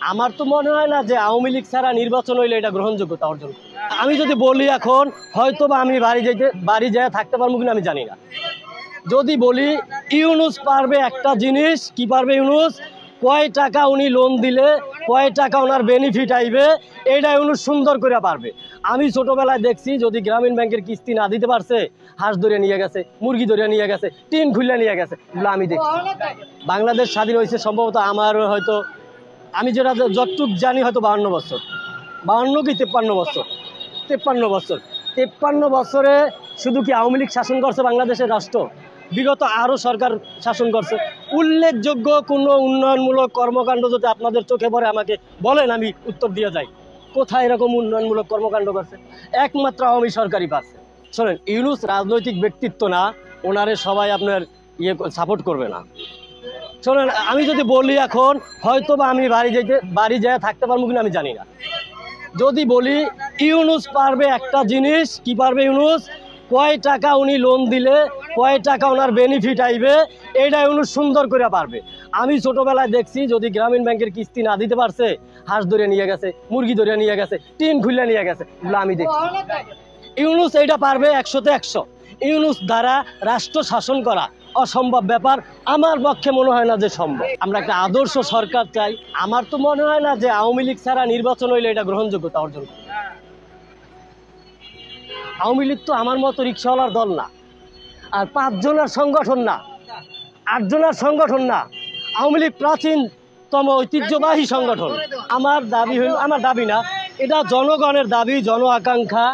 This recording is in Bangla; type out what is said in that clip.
আমার তো মনে হয় না যে আওয়ামী লীগ ছাড়া নির্বাচন হইলে এটা গ্রহণযোগ্যতা অর্জন করবে। আমি যদি বলি এখন হয়তো বা আমি বাড়ি যেয়ে থাকতে পারবো কিনা আমি জানি না। যদি বলি ইউনূস পারবে একটা জিনিস, কি পারবে ইউনূস, কয় টাকা উনি লোন দিলে কয় টাকা ওনার বেনিফিট আইবে এটা ইউনূস সুন্দর করে পারবে। আমি ছোটবেলায় দেখছি যদি গ্রামীণ ব্যাংকের কিস্তি না দিতে পারছে হাঁস ধরে নিয়ে গেছে, মুরগি ধরে নিয়ে গেছে, টিন খুলে নিয়ে গেছে, এগুলো আমি দেখছি। বাংলাদেশ স্বাধীন হয়েছে সম্ভবত আমার হয়তো আমি যেটা যতটুক জানি হয়তো 52 বছর, 52 কি 53 বছর, 53 বছর। 53 বছরে শুধু কি আওয়ামী লীগ শাসন করছে বাংলাদেশের রাষ্ট্র? বিগত আরও সরকার শাসন করছে। উল্লেখযোগ্য কোনো উন্নয়নমূলক কর্মকাণ্ড যদি আপনাদের চোখে পড়ে আমাকে বলেন, আমি উত্তর দিয়ে যাই। কোথায় এরকম উন্নয়নমূলক কর্মকাণ্ড করছে? একমাত্র আওয়ামী সরকারই পারছে। শোনেন, ইউনূস রাজনৈতিক ব্যক্তিত্ব না, ওনারে সবাই আপনার সাপোর্ট করবে না। শোনেন, আমি যদি বলি এখন হয়তো বা আমি বাড়ি যেয়ে থাকতে পারবো কিনা আমি জানি না। যদি বলি ইউনূস পারবে একটা জিনিস, কি পারবে ইউনূস, কয় টাকা উনি লোন দিলে কয় টাকা ওনার বেনিফিট আইবে এটা ইউনূস সুন্দর করে পারবে। আমি ছোটবেলায় দেখছি যদি গ্রামীণ ব্যাংকের কিস্তি না দিতে পারছে হাঁস ধরে নিয়ে গেছে, মুরগি ধরে নিয়ে গেছে, টিন খুলে নিয়ে গেছে, এগুলো আমি দেখছি। ইউনূস এইটা পারবে 100-তে 100। ইউনূস দ্বারা রাষ্ট্র শাসন করা অসম্ভব ব্যাপার, আমার পক্ষে মনে হয় না যে সম্ভব। আমরা একটা আদর্শ সরকার চাই। আমার তো মনে হয় না যে আওয়ামী লীগ ছাড়া নির্বাচন হইলে এটা গ্রহণযোগ্যতা অর্জন করবে। আওয়ামী লীগ তো আমার মতো রিক্সাওয়ালার দল না, আর 5 জনের সংগঠন না, 8 জনের সংগঠন না। আওয়ামী লীগ প্রাচীনতম ঐতিহ্যবাহী সংগঠন। আমার দাবি না, এটা জনগণের দাবি, জন আকাঙ্ক্ষা।